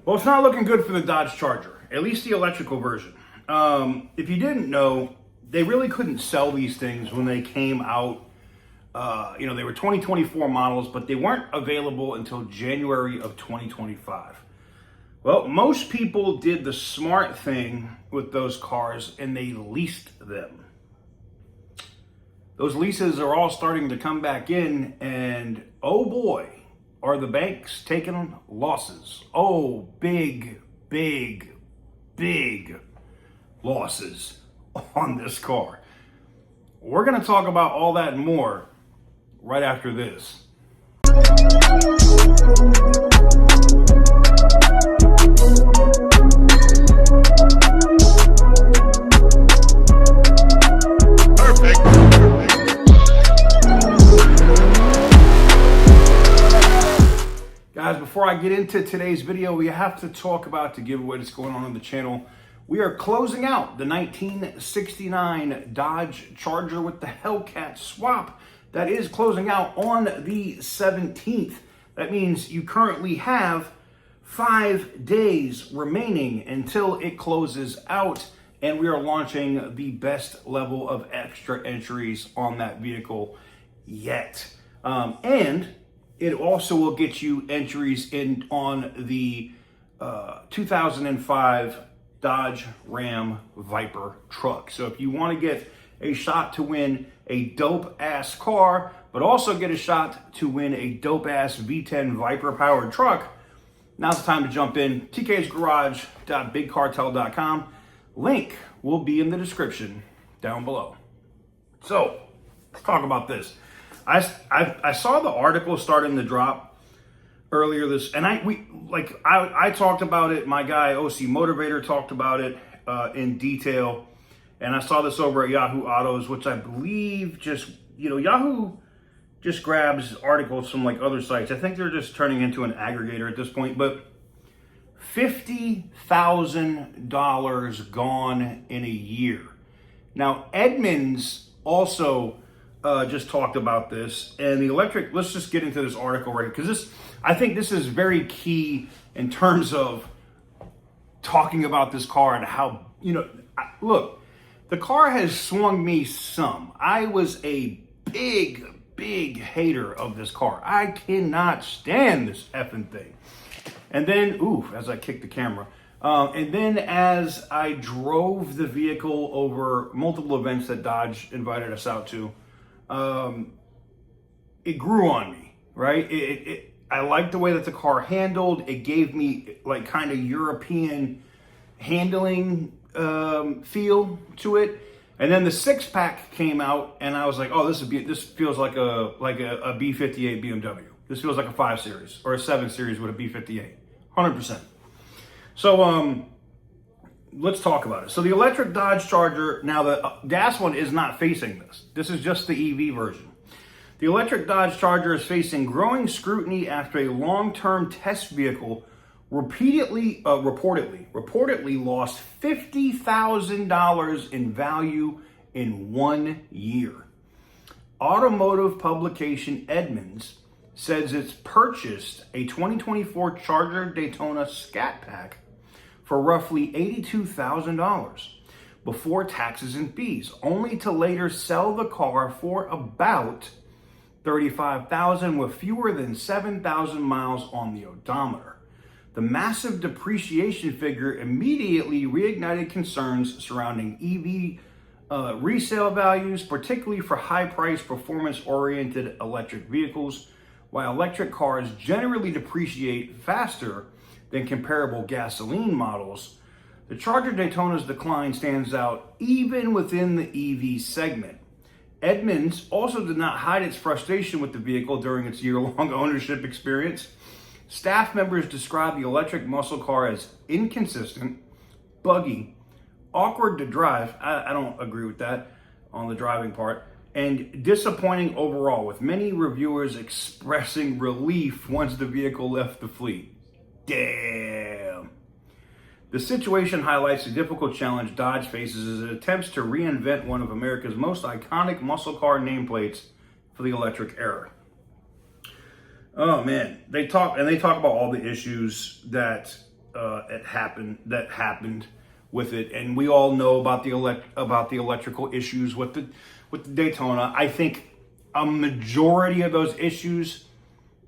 Well, it's not looking good for the Dodge Charger, at least the electrical version. If you didn't know, they really couldn't sell these things when they came out. They were 2024 models, but they weren't available until January of 2025. Well, most people did the smart thing with those cars and they leased them. Those leases are all starting to come back in, and oh boy, are the banks taking losses. Oh, big, big, big losses on this car. We're going to talk about all that and more right after this. Guys, before I get into today's video, we have to talk about the giveaway that's going on the channel. We are closing out the 1969 Dodge Charger with the Hellcat swap. That is closing out on the 17th. That means you currently have 5 days remaining until it closes out, and we are launching the best level of extra entries on that vehicle yet. And it also will get you entries in on the 2005 Dodge Ram Viper truck. So if you want to get a shot to win a dope-ass car, but also get a shot to win a dope-ass V10 Viper powered truck, now's the time to jump in. tk'sgarage.bigcartel.com. Link will be in the description down below. So let's talk about this. I saw the article starting to drop earlier this, and I talked about it. My guy OC Motivator talked about it in detail, and I saw this over at Yahoo Autos, which I believe Yahoo just grabs articles from like other sites. I think they're just turning into an aggregator at this point, but $50,000 gone in a year. Now Edmunds also just talked about this, and the electric. Let's just get into this article right, because I think this is very key in terms of talking about this car and how, look, the car has swung me some. I was a big hater of this car. I cannot stand this effing thing. And then, as I kicked the camera, and then as I drove the vehicle over multiple events that Dodge invited us out to, it grew on me, right? I liked the way that the car handled. It gave me like kind of European handling feel to it. And then the 6-pack came out, and I was like, oh, this feels like a B58 BMW. This feels like a 5 Series or a 7 Series with a B58, 100%. So let's talk about it. So the electric Dodge Charger, now the gas one is not facing this. This is just the EV version. The electric Dodge Charger is facing growing scrutiny after a long-term test vehicle reportedly lost $50,000 in value in 1 year. Automotive publication Edmunds says it's purchased a 2024 Charger Daytona Scat Pack for roughly $82,000 before taxes and fees, only to later sell the car for about $35,000 with fewer than 7,000 miles on the odometer. The massive depreciation figure immediately reignited concerns surrounding EV resale values, particularly for high-priced, performance-oriented electric vehicles. While electric cars generally depreciate faster than comparable gasoline models, the Charger Daytona's decline stands out even within the EV segment. Edmunds also did not hide its frustration with the vehicle during its year-long ownership experience. Staff members described the electric muscle car as inconsistent, buggy, awkward to drive. I don't agree with that on the driving part, and disappointing overall, with many reviewers expressing relief once the vehicle left the fleet. Damn. The situation highlights the difficult challenge Dodge faces as it attempts to reinvent one of America's most iconic muscle car nameplates for the electric era. Oh man, they talk about all the issues that that happened with it, and we all know about the electrical issues with the Daytona. I think a majority of those issues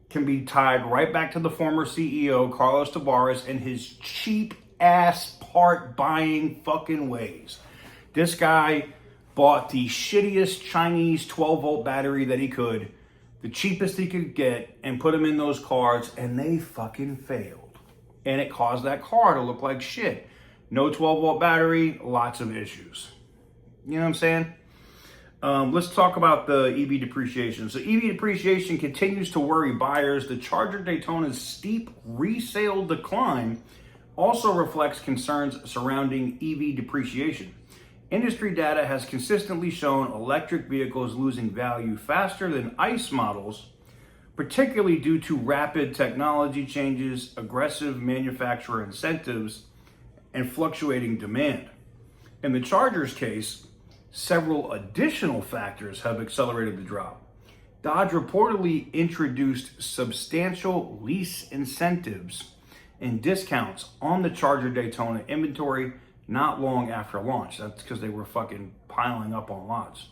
can be tied right back to the former CEO Carlos Tavares and his cheap ass part buying fucking ways. This guy bought the shittiest Chinese 12-volt battery that he could, the cheapest he could get, and put them in those cars, and they fucking failed. And it caused that car to look like shit. No 12-volt battery, lots of issues. You know what I'm saying? Let's talk about the EV depreciation. So EV depreciation continues to worry buyers. The Charger Daytona's steep resale decline also reflects concerns surrounding EV depreciation. Industry data has consistently shown electric vehicles losing value faster than ICE models, particularly due to rapid technology changes, aggressive manufacturer incentives, and fluctuating demand. In the Charger's case, several additional factors have accelerated the drop. Dodge reportedly introduced substantial lease incentives and discounts on the Charger Daytona inventory not long after launch. That's because they were fucking piling up on lots,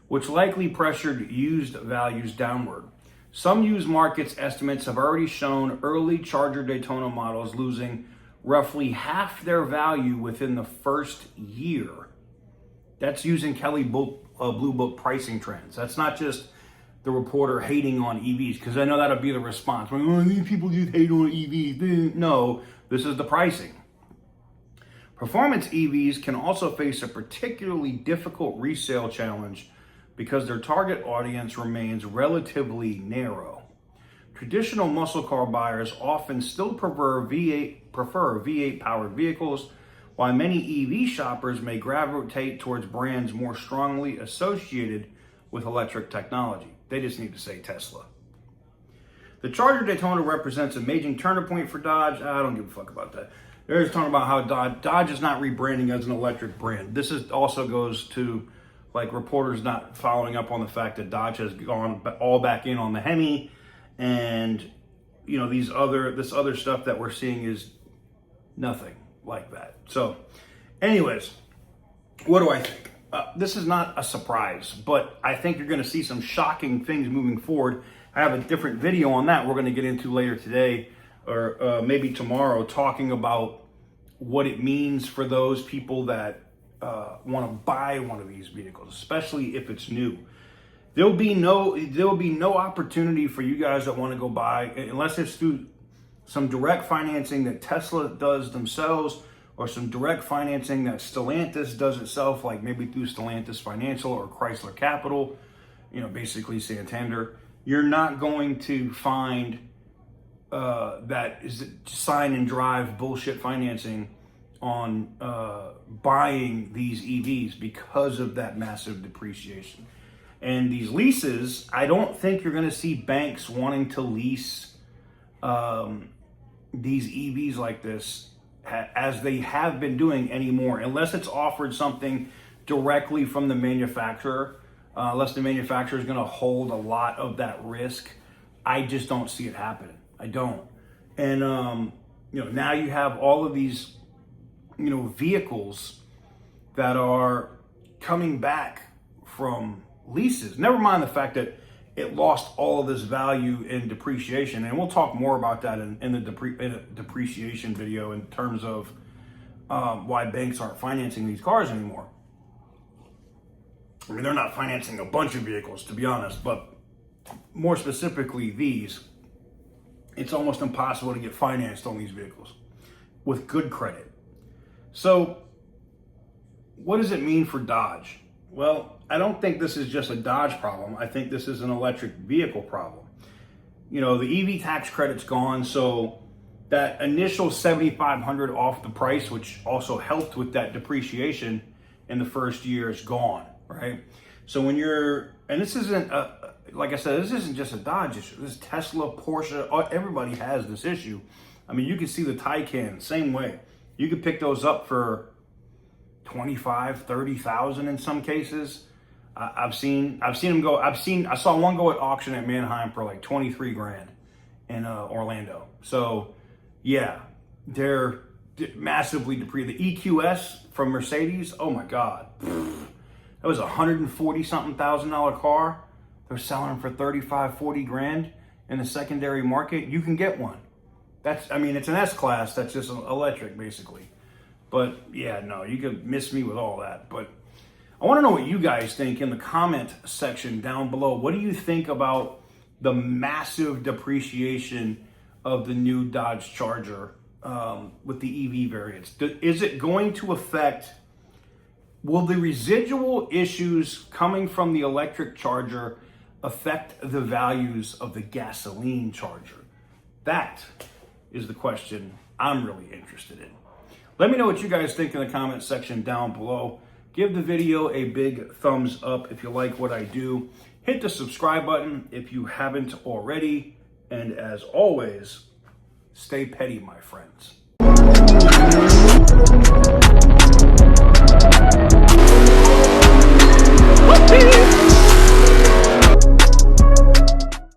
which likely pressured used values downward. Some used markets estimates have already shown early Charger Daytona models losing roughly half their value within the first year. That's using Kelley Blue Book pricing trends. That's not just the reporter hating on EVs, because I know that'll be the response. Oh, these people just hate on EVs. No, this is the pricing. Performance EVs can also face a particularly difficult resale challenge because their target audience remains relatively narrow. Traditional muscle car buyers often still prefer V8 powered vehicles, while many EV shoppers may gravitate towards brands more strongly associated with electric technology. They just need to say Tesla. The Charger Daytona represents a major turning point for Dodge. I don't give a fuck about that. They're just talking about how Dodge is not rebranding as an electric brand. This is also goes to like reporters not following up on the fact that Dodge has gone all back in on the Hemi, and you know this other stuff that we're seeing is nothing like that. So, anyways, what do I think? This is not a surprise, but I think you're going to see some shocking things moving forward. I have a different video on that we're going to get into later today, or maybe tomorrow, talking about what it means for those people that want to buy one of these vehicles, especially if it's new. There'll be no opportunity for you guys that want to go buy, unless it's through some direct financing that Tesla does themselves, or some direct financing that Stellantis does itself, like maybe through Stellantis Financial or Chrysler Capital, you know, basically Santander. You're not going to find that is sign and drive bullshit financing on buying these EVs because of that massive depreciation. And these leases, I don't think you're going to see banks wanting to lease these EVs like this as they have been doing anymore, unless it's offered something directly from the manufacturer, unless the manufacturer is going to hold a lot of that risk. I just don't see it happening. I don't. And, you know, now you have all of these, you know, vehicles that are coming back from leases. Never mind the fact that it lost all of this value in depreciation. And we'll talk more about that in the depreciation video in terms of why banks aren't financing these cars anymore. I mean, they're not financing a bunch of vehicles, to be honest, but more specifically these, it's almost impossible to get financed on these vehicles with good credit. So what does it mean for Dodge? Well, I don't think this is just a Dodge problem. I think this is an electric vehicle problem. You know, the EV tax credit's gone, so that initial $7,500 off the price, which also helped with that depreciation in the first year, is gone, right? So when you're, and this isn't, like I said, this isn't just a Dodge issue. This is Tesla, Porsche, everybody has this issue. I mean, you can see the Taycan, same way. You could pick those up for 25, 30,000 in some cases. I've seen them go. I saw one go at auction at Manheim for like 23 grand in Orlando. So yeah, they're massively depreciated. The EQS from Mercedes, oh my God. That was $140-something thousand car. They're selling them for 35, 40 grand in the secondary market. You can get one. It's an S-Class that's just electric, basically. But yeah, no, you could miss me with all that. But I want to know what you guys think in the comment section down below. What do you think about the massive depreciation of the new Dodge Charger with the EV variants? Is it going to affect, will the residual issues coming from the electric Charger affect the values of the gasoline Charger? That is the question I'm really interested in. Let me know what you guys think in the comment section down below. Give the video a big thumbs up if you like what I do. Hit the subscribe button if you haven't already. And as always, stay petty, my friends.